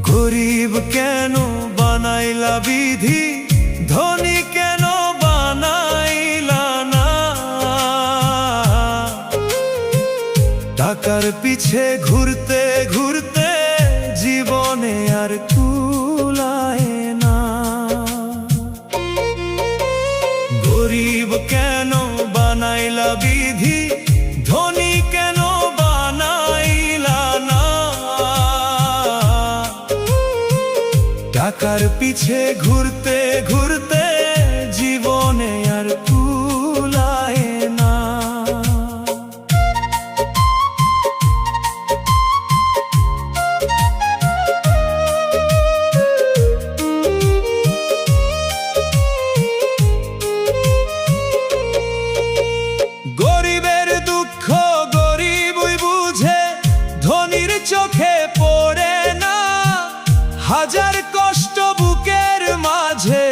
গরিব কেন বানাইলা বিধি, ধনী কেন বানাইলা না? টাকার পিছে ঘুরতে ঘুরতে জীবনে আর কুলায় না। গরিব কেন বানাইলা বিধি, ধনী কেন বানাইলা না? টাকার পিছে ঘুরতে ঘুরতে জীবনে আর কুলায় না। গরিবের দুঃখ গরিবই বুঝে, ধনীর চোখে পড়ে না। হাজার কষ্ট বুকের মাঝে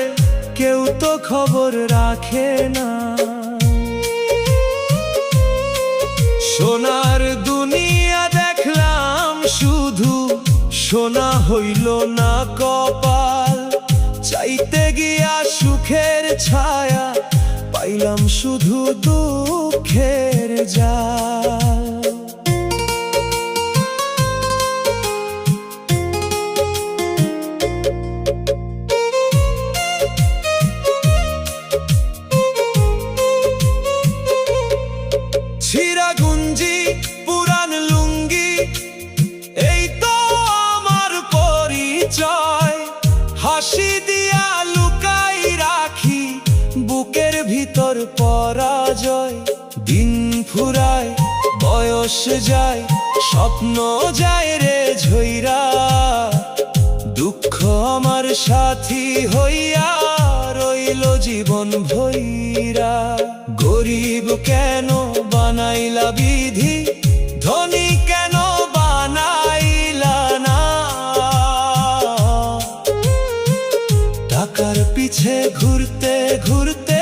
কেউ তো খবর রাখে না। সোনার দুনিয়া দেখলাম শুধু, সোনা হইল না কপাল। চাইতে গিয়া সুখের ছায়া, পাইলাম শুধু দুঃখের জাল। ছিঁড়া গুঞ্জি পুরান লুঙ্গি, এই তো আমার পরিচয়। হাসি দিয়া লুকাই রাখি বুকের ভিতর পরাজয়। দিন ফুরায় বয়স যায়, স্বপ্ন যায় রে ঝইরা। দুঃখ আমার সাথী হইয়া রইল জীবন ভইরা। গরিব কেন বানাইলা বিধি, ধনী কেন বানাইলা না? টাকার পিছে ঘুরতে ঘুরতে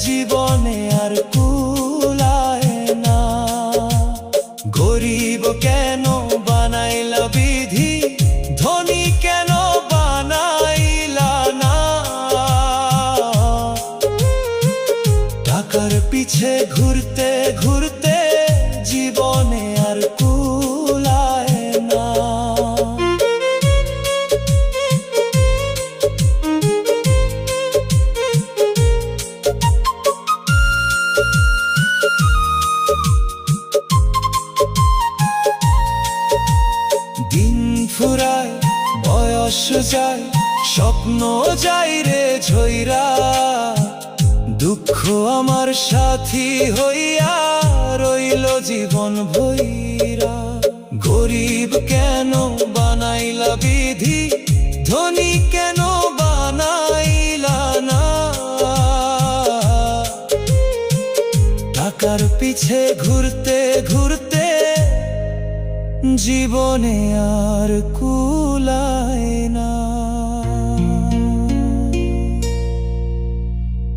জীবনে আর কুলায় না। গরিব কেন বানাইলা বিধি, ধনী কেন বানাইলা না? টাকার পিছে ঘুরতে ঘুরতে জীবনে আর কুলায় না। দিন ফুরায় বয়স যায়, স্বপ্ন যায় রে ঝইরা। দুঃখ আমার সাথী হইয়া রইল জীবন ভইরা। গরিব কেন বানাইলা বিধি, ধনী কেন বানাইলা না? টাকার পিছে ঘুরতে ঘুরতে জীবনে আর কুলায়